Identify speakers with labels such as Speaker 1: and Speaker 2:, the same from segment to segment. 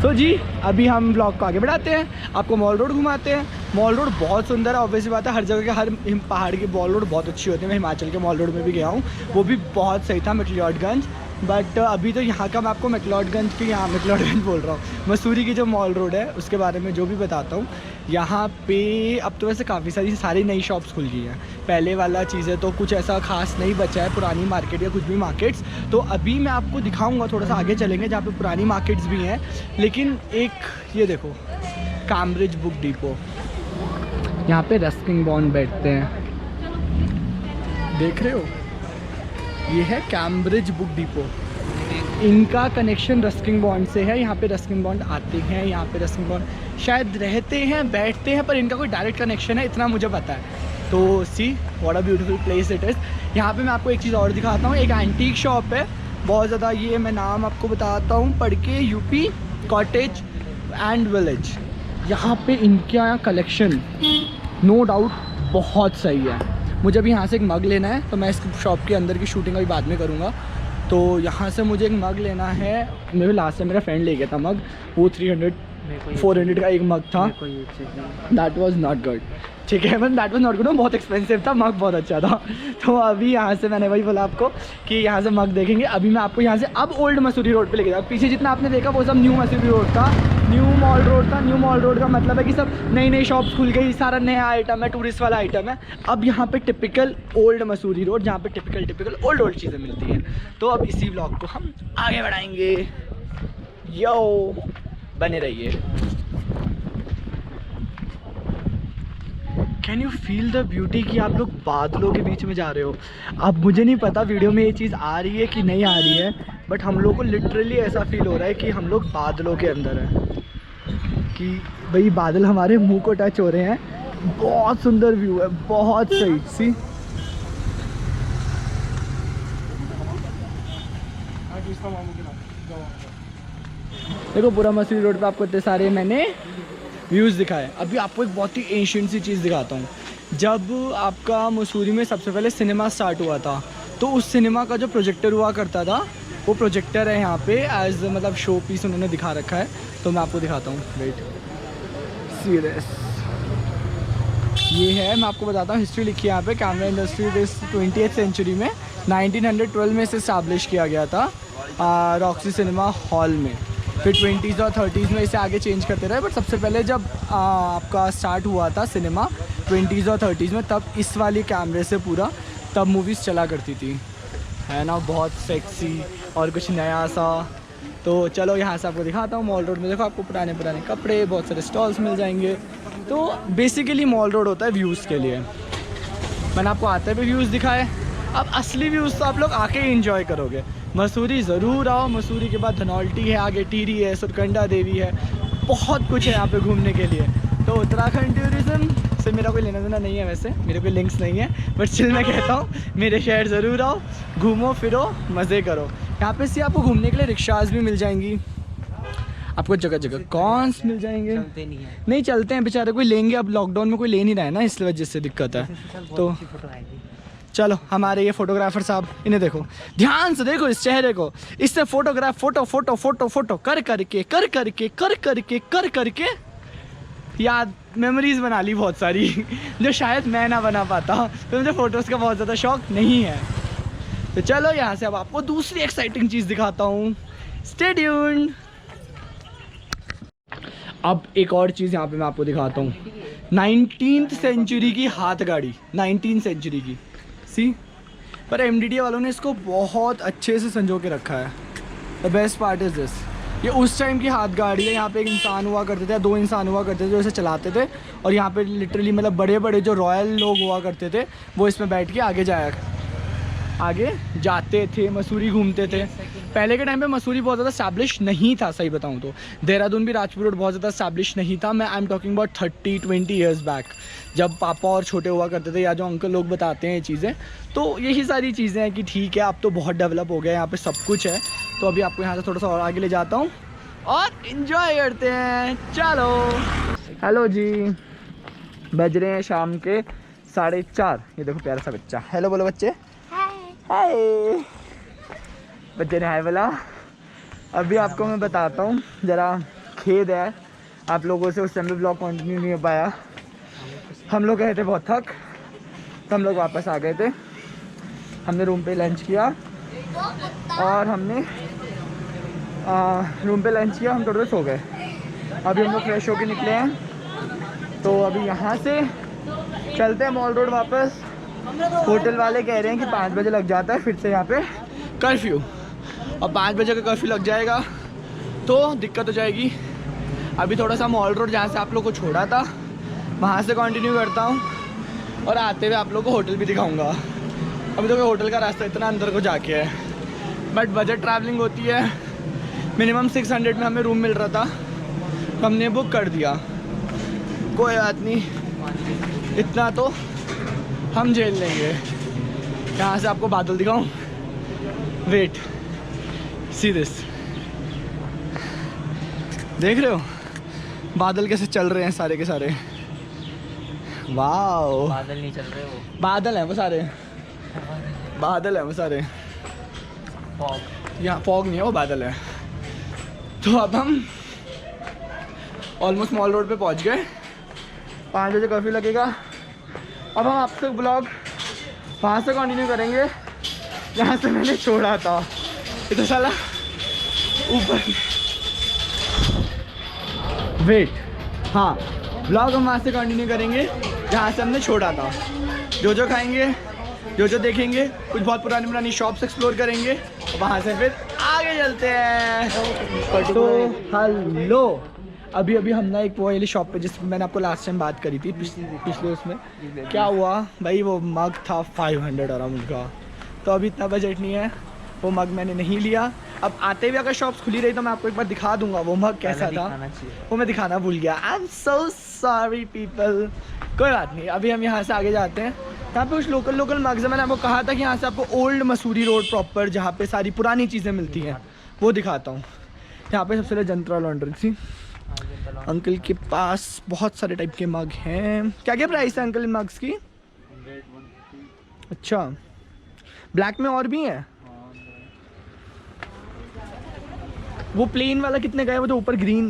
Speaker 1: तो जी अभी हम ब्लॉग को आगे बढ़ाते हैं, आपको मॉल रोड घुमाते हैं। मॉल रोड बहुत सुंदर है, ऑब्वियसली बात है, हर जगह के हर पहाड़ की मॉल रोड बहुत अच्छी होती है। मैं हिमाचल के मॉल रोड में भी गया हूँ, वो भी बहुत सही था, मैक्लोडगंज। बट अभी तो यहाँ का मैं आपको मैक्लोडगंज की, यहाँ मैक्लोडगंज बोल रहा हूँ, मसूरी की जो मॉल रोड है उसके बारे में जो भी बताता हूँ। यहाँ पे अब तो वैसे काफ़ी सारी नई शॉप्स खुल गई हैं। पहले वाला चीज़ें तो कुछ ऐसा खास नहीं बचा है, पुरानी मार्केट या कुछ भी मार्केट्स। तो अभी मैं आपको दिखाऊंगा, थोड़ा सा आगे चलेंगे जहाँ पे पुरानी मार्केट्स भी हैं। लेकिन एक ये देखो, कैम्ब्रिज बुक डिपो, यहाँ पे रस्किन बॉन्ड बैठते हैं, देख रहे हो, ये है कैम्ब्रिज बुक डिपो। इनका कनेक्शन रस्किन बॉन्ड से है। यहाँ पे रस्किन बॉन्ड आते हैं, यहाँ पे रस्किन बॉन्ड शायद रहते हैं, बैठते हैं, पर इनका कोई डायरेक्ट कनेक्शन है, इतना मुझे पता है। तो see what a beautiful place it is. यहाँ पे मैं आपको एक चीज़ और दिखाता हूँ, एक एंटीक शॉप है बहुत ज़्यादा, ये मैं नाम आपको बताता हूँ पढ़ के, यूपी कॉटेज एंड विलेज। यहाँ पे इनके यहाँ कलेक्शन नो डाउट बहुत सही है। मुझे अभी यहाँ से एक मग लेना है, तो मैं इस शॉप के अंदर की शूटिंग अभी बाद में करूँगा। तो यहाँ से मुझे एक मग लेना है। मेरे लास्ट से मेरा फ्रेंड ले गया था मग, वो 400 का एक मग था। दैट वाज नॉट गुड, ठीक है, मतलब दैट वाज नॉट गुड, बहुत एक्सपेंसिव था, मग बहुत अच्छा था। तो अभी यहाँ से मैंने वही बोला आपको कि यहाँ से मग देखेंगे। अभी मैं आपको यहाँ से अब ओल्ड मसूरी रोड पे लेके जाऊँ। पीछे जितना आपने देखा वो सब न्यू मसूरी रोड था, न्यू मॉल रोड था। न्यू मॉल रोड का मतलब है कि सब नई नई शॉप्स खुल गई, सारा नया आइटम है, टूरिस्ट वाला आइटम है। अब यहाँ पे टिपिकल ओल्ड मसूरी रोड, जहाँ पे टिपिकल ओल्ड चीज़ें मिलती हैं। तो अब इसी ब्लॉग को हम आगे बढ़ाएंगे, यो बने रहिए। Can you feel the beauty कि आप लोग बादलों के बीच में जा रहे हो। अब मुझे नहीं पता वीडियो में ये चीज़ आ रही है कि नहीं आ रही है, बट हम लोग को लिटरली ऐसा फील हो रहा है कि हम लोग बादलों के अंदर हैं, कि भाई बादल हमारे मुंह को टच हो रहे हैं। बहुत सुंदर व्यू है, बहुत सही। सी देखो पूरा मसूरी रोड पे आपको इतने सारे मैंने व्यूज़ दिखाए। अभी आपको एक बहुत ही एंशिएंट सी चीज़ दिखाता हूँ। जब आपका मसूरी में सबसे पहले सिनेमा स्टार्ट हुआ था, तो उस सिनेमा का जो प्रोजेक्टर हुआ करता था, वो प्रोजेक्टर है यहाँ पे एज मतलब शो पीस उन्होंने दिखा रखा है। तो मैं आपको दिखाता हूँ, वेट, सीरियस ये है, मैं आपको बताता हूँ। हिस्ट्री लिखी है यहाँ पे, camera industry this 20th century में 1912 में इसे इस्टेब्लिश किया गया था रॉक्सी सिनेमा हॉल में। फिर 20s और 30s में इसे आगे चेंज करते रहे, बट सबसे पहले जब आपका स्टार्ट हुआ था सिनेमा 20s और 30s में, तब इस वाली कैमरे से पूरा तब मूवीज़ चला करती थी, है ना, बहुत सेक्सी और कुछ नया सा। तो चलो यहाँ से आपको दिखाता हूँ। मॉल रोड में देखो आपको पुराने पुराने कपड़े, बहुत सारे स्टॉल्स मिल जाएंगे। तो बेसिकली मॉल रोड होता है व्यूज़ के लिए। मैंने आपको आते हुए व्यूज़ दिखाए, अब असली व्यूज़ तो आप लोग आके ही इंजॉय करोगे। मसूरी ज़रूर आओ। मसूरी के बाद धनौल्टी है, आगे टिहरी है, सुरकंडा देवी है, बहुत कुछ है यहाँ पे घूमने के लिए। तो उत्तराखंड टूरिज़्म से मेरा कोई लेना देना नहीं है, वैसे मेरे कोई लिंक्स नहीं है, बट स्टिल मैं कहता हूँ मेरे शहर ज़रूर आओ, घूमो फिरो, मज़े करो। यहाँ पे से आपको घूमने के लिए रिक्शाज भी मिल जाएंगी, आपको जगह जगह कॉन्स मिल जाएंगे। नहीं चलते हैं बेचारे, कोई लेंगे, अब लॉकडाउन में कोई ले नहीं रहा है ना, इस वजह से दिक्कत है। तो चलो हमारे ये फोटोग्राफर साहब, इन्हें देखो, ध्यान से देखो इस चेहरे को, इससे photograph photo photo photo photo कर करके याद मेमोरीज बना ली बहुत सारी जो शायद मैं ना बना पाता, तो मुझे फ़ोटोज़ का बहुत ज़्यादा शौक नहीं है। तो चलो यहाँ से अब आपको दूसरी एक्साइटिंग चीज़ दिखाता हूँ, स्टे ट्यून्ड। अब एक और चीज़ यहाँ पे मैं आपको दिखाता हूँ, 19th सेंचुरी की हाथ गाड़ी, 19th सेंचुरी की, सी, पर एमडीडीए वालों ने इसको बहुत अच्छे से संजो के रखा है। The best part is this, ये उस टाइम की हाथ गाड़ी है। यहाँ पे एक इंसान हुआ करते थे, 2 इंसान हुआ करते थे जो इसे चलाते थे, और यहाँ पे लिटरली मतलब बड़े बड़े जो रॉयल लोग हुआ करते थे वो इसमें बैठ के आगे जाते थे, मसूरी घूमते थे। पहले के टाइम पे मसूरी बहुत ज़्यादा स्टैब्लिश नहीं था, सही बताऊँ तो। देहरादून भी राजपूत रोड बहुत ज़्यादा स्टैब्लिश नहीं था। मैं I am talking about 30-20 years back, जब पापा और छोटे हुआ करते थे, या जो अंकल लोग बताते हैं ये चीज़ें। तो यही सारी चीज़ें हैं कि ठीक है अब तो बहुत डेवलप हो गया, यहाँ पे सब कुछ है। तो अभी आपको यहाँ से थोड़ा सा और आगे ले जाता हूँ और इन्जॉय करते हैं, चलो। हेलो जी, बज रहे हैं शाम के 4:30। ये देखो प्यारा सा बच्चा, हेलो बोलो बच्चे, हाय, बच्चे ने हाय बोला। अभी आपको मैं बताता हूँ, ज़रा खेद है आप लोगों से, उस टाइम में ब्लॉग कंटिन्यू नहीं हो पाया। हम लोग गए थे बहुत थक, तो हम लोग वापस आ गए थे। हमने रूम पे लंच किया और हमने रूम पे लंच किया, हम थोड़े सो गए। अभी हम लोग फ्रेश होके निकले हैं, तो अभी यहाँ से चलते हैं मॉल रोड वापस। होटल वाले कह रहे हैं कि 5 बजे लग जाता है फिर से यहाँ पे कर्फ्यू, और 5 बजे का कर्फ्यू लग जाएगा तो दिक्कत हो जाएगी। अभी थोड़ा सा मॉल रोड जहाँ से आप लोग को छोड़ा था वहाँ से कंटिन्यू करता हूँ, और आते हुए आप लोग को होटल भी दिखाऊंगा। अभी तो होटल का रास्ता इतना अंदर को जाके है, बट बजट ट्रैवलिंग होती है। मिनिमम 600 में हमें रूम मिल रहा था, तो हमने बुक कर दिया। कोई बात नहीं, इतना तो हम झेल लेंगे। यहाँ से आपको बादल दिखाऊं, वेट, सी दिस, देख रहे हो बादल कैसे चल रहे हैं सारे के सारे। वाओ,
Speaker 2: बादल नहीं चल रहे, वो
Speaker 1: बादल हैं वो सारे, बादल हैं वो सारे।
Speaker 2: फॉग,
Speaker 1: यहाँ फॉग नहीं है, वो बादल है। तो अब हम ऑलमोस्ट मॉल रोड पे पहुँच गए। 5 बजे कर्फ्यू लगेगा। अब हम आपसे ब्लॉग वहाँ से कंटिन्यू करेंगे जहाँ से मैंने छोड़ा था। ये तो साला ऊपर, वेट, हाँ, ब्लॉग हम वहाँ से कंटिन्यू करेंगे जहाँ से हमने छोड़ा था। जो जो खाएंगे, जो जो देखेंगे, कुछ बहुत पुरानी पुरानी शॉप्स एक्सप्लोर करेंगे, और वहाँ से फिर आगे चलते हैं। तो हेलो, अभी हम ना एक वो वाली शॉप पे जिसमें मैंने आपको लास्ट टाइम बात करी थी पिछले उसमें, क्या हुआ भाई, वो मग था 500 अराउंड का, तो अभी इतना बजट नहीं है, वो मग मैंने नहीं लिया। अब आते हुए अगर शॉप्स खुली रही तो मैं आपको एक बार दिखा दूंगा वो मग कैसा था, वो मैं दिखाना भूल गया। I am so sorry people, कोई बात नहीं। अभी हम यहाँ से आगे जाते हैं। यहाँ पे कुछ लोकल मग्स है, मैंने आपको कहा था कि यहाँ से आपको ओल्ड मसूरी रोड प्रॉपर जहाँ पे सारी पुरानी चीज़ें मिलती हैं वो दिखाता हूँ। यहाँ पे सबसे पहले जनता लॉन्ड्री थी, अंकल के पास बहुत सारे टाइप के मग हैं। क्या क्या प्राइस है अंकल इन मग्स की? अच्छा, ब्लैक में और भी है? वो प्लेन वाला कितने का है? वो तो ऊपर ग्रीन,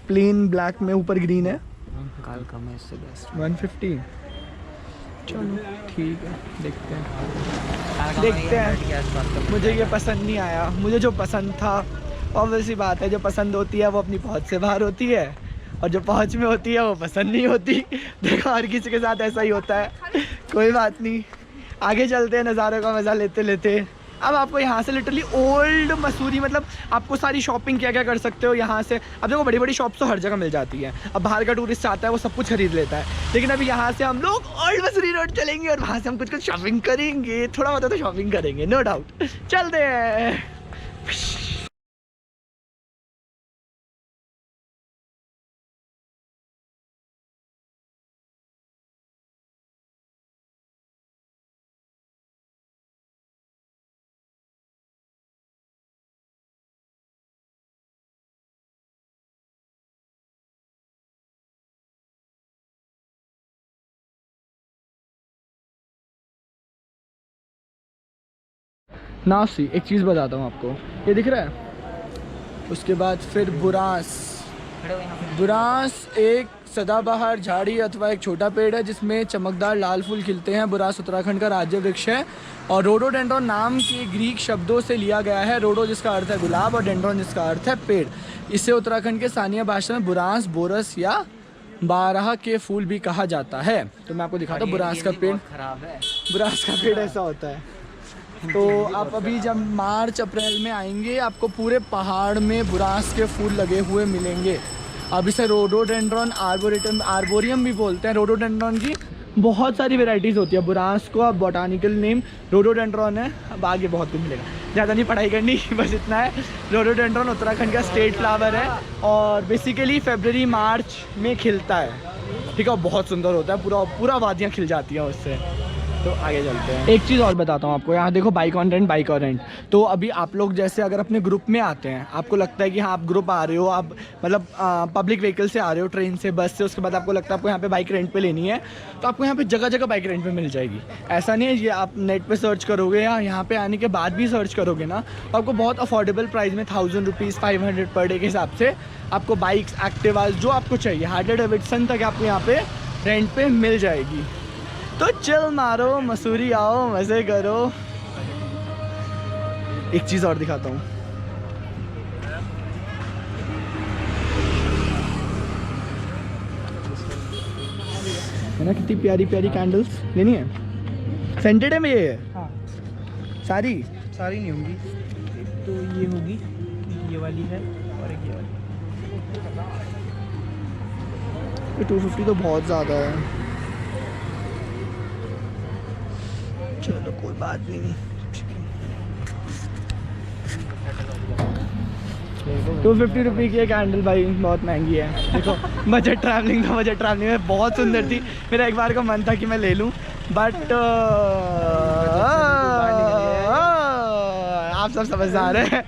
Speaker 1: प्लेन ब्लैक में ऊपर ग्रीन है,
Speaker 2: काल कम है इससे बेस्ट
Speaker 1: 150। चलो ठीक है, देखते हैं। मुझे ये पसंद नहीं आया, मुझे जो पसंद था, ऑब्वियसली बात है, जो पसंद होती है वो अपनी पहुंच से बाहर होती है, और जो पहुंच में होती है वो पसंद नहीं होती। देखो हर किसी के साथ ऐसा ही होता है, कोई बात नहीं। आगे चलते हैं नज़ारों का मज़ा लेते लेते। अब आपको यहाँ से लिटरली ओल्ड मसूरी, मतलब आपको सारी शॉपिंग क्या क्या कर सकते हो यहाँ से। अब देखो बड़ी बड़ी शॉप्स तो हर जगह मिल जाती है, अब बाहर का टूरिस्ट आता है वो सब कुछ खरीद लेता है, लेकिन अभी यहाँ से हम लोग ओल्ड मसूरी रोड चलेंगे और वहाँ से हम कुछ शॉपिंग करेंगे, थोड़ा बहुत तो शॉपिंग करेंगे, नो डाउट। चलते हैं। नाउ सी, एक चीज़ बताता हूँ आपको, ये दिख रहा है, उसके बाद फिर बुरांस। बुरांस एक सदाबहार झाड़ी अथवा एक छोटा पेड़ है जिसमें चमकदार लाल फूल खिलते हैं। बुरांस उत्तराखंड का राज्य वृक्ष है और रोडोडेंड्रॉन नाम के ग्रीक शब्दों से लिया गया है। रोडो जिसका अर्थ है गुलाब और डेंड्रॉन जिसका अर्थ है पेड़। इसे उत्तराखंड के स्थानीय भाषा में बुरांस, बोरस या बारह के फूल भी कहा जाता है। तो मैं आपको दिखाता हूँ बुरांस का पेड़।
Speaker 2: खराब है,
Speaker 1: बुरांस का पेड़ ऐसा होता है। तो आप अभी जब मार्च अप्रैल में आएंगे आपको पूरे पहाड़ में बुरांस के फूल लगे हुए मिलेंगे। अब इसे रोडोडेंड्रॉन आर्बोरियम भी बोलते हैं। रोडोडेंड्रॉन की बहुत सारी वेराइटीज़ होती है। बुरांस को अब बॉटानिकल नेम रोडोडेंड्रॉन है। अब आगे बहुत कुछ मिलेगा, ज़्यादा नहीं पढ़ाई करनी, बस इतना है। रोडोडेंड्रॉन उत्तराखंड का स्टेट फ्लावर है और बेसिकली फरवरी मार्च में खिलता है, ठीक है। बहुत सुंदर होता है, पूरा वादियाँ खिल जाती हैं उससे। तो आगे चलते हैं। एक चीज़ और बताता हूँ आपको, यहाँ देखो bike on rent, bike on rent. तो अभी आप लोग जैसे अगर अपने ग्रुप में आते हैं, आपको लगता है कि हाँ आप ग्रुप आ रहे हो, आप मतलब पब्लिक व्हीकल से आ रहे हो, ट्रेन से, बस से, उसके बाद आपको लगता है आपको यहाँ पे बाइक रेंट पे लेनी है, तो आपको यहाँ पे जगह जगह बाइक रेंट पे मिल जाएगी। ऐसा नहीं है, ये आप नेट पे सर्च करोगे या यहाँ पे आने के बाद भी सर्च करोगे ना, तो आपको बहुत अफोर्डेबल प्राइस में 1000 रुपीज़ 500 पर डे के हिसाब से आपको बाइक्स, एक्टिवास, जो आपको चाहिए, हार्ले डेविडसन तक आपको यहाँ पे रेंट पे मिल जाएगी। तो चिल मारो, मसूरी आओ, मज़े करो। एक चीज़ और दिखाता हूँ, है ना, कितनी प्यारी प्यारी कैंडल्स लेनी है। सेंटेड है में ये है?
Speaker 3: हाँ,
Speaker 1: सारी
Speaker 3: सारी नहीं होंगी, एक तो ये होगी, ये वाली है और एक ये वाली।
Speaker 1: 250 तो बहुत ज़्यादा है। चलो कोई बात नहीं। 250 रुपये की कैंडल भाई बहुत महंगी है। देखो बजट ट्रैवलिंग था, बजट ट्रैवलिंग में बहुत सुंदर थी। मेरा एक बार का मन था कि मैं ले लूँ, बट आप सब समझदार हैं।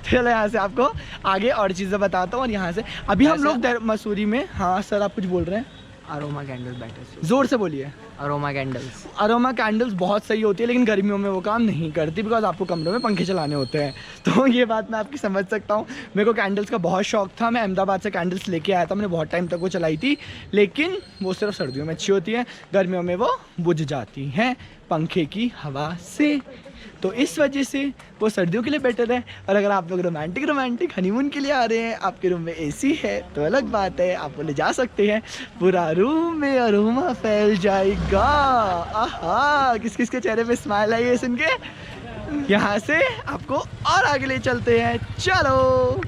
Speaker 1: चलो यहाँ से आपको आगे और चीज़ें बताता हूँ। और यहाँ से अभी हम लोग मसूरी में, हाँ सर आप कुछ बोल रहे हैं?
Speaker 2: अरोमा कैंडल बेटर,
Speaker 1: ज़ोर से बोलिए।
Speaker 2: Aroma candles.
Speaker 1: अरोमा कैंडल्स बहुत सही होती है, लेकिन गर्मियों में वो काम नहीं करती, बिकॉज आपको कमरों में पंखे चलाने होते हैं। तो ये बात मैं आपकी समझ सकता हूँ। मेरे को कैंडल्स का बहुत शौक था, मैं अहमदाबाद से कैंडल्स लेके आया था, मैंने बहुत टाइम तक वो चलाई थी, लेकिन वो सिर्फ सर्दियों में अच्छी होती है, गर्मियों में वो बुझ जाती हैं पंखे की हवा से। तो इस वजह से वो सर्दियों के लिए बेटर है। और अगर आप लोग रोमांटिक हनीमून के लिए आ रहे हैं, आपके रूम में एसी है, तो अलग बात है, आप वो ले जा सकते हैं, पूरा रूम में अरोमा फैल जाएगा। आहा, किस किस के चेहरे पे स्माइल आई है सुन के। यहाँ से आपको और आगे ले चलते हैं, चलो।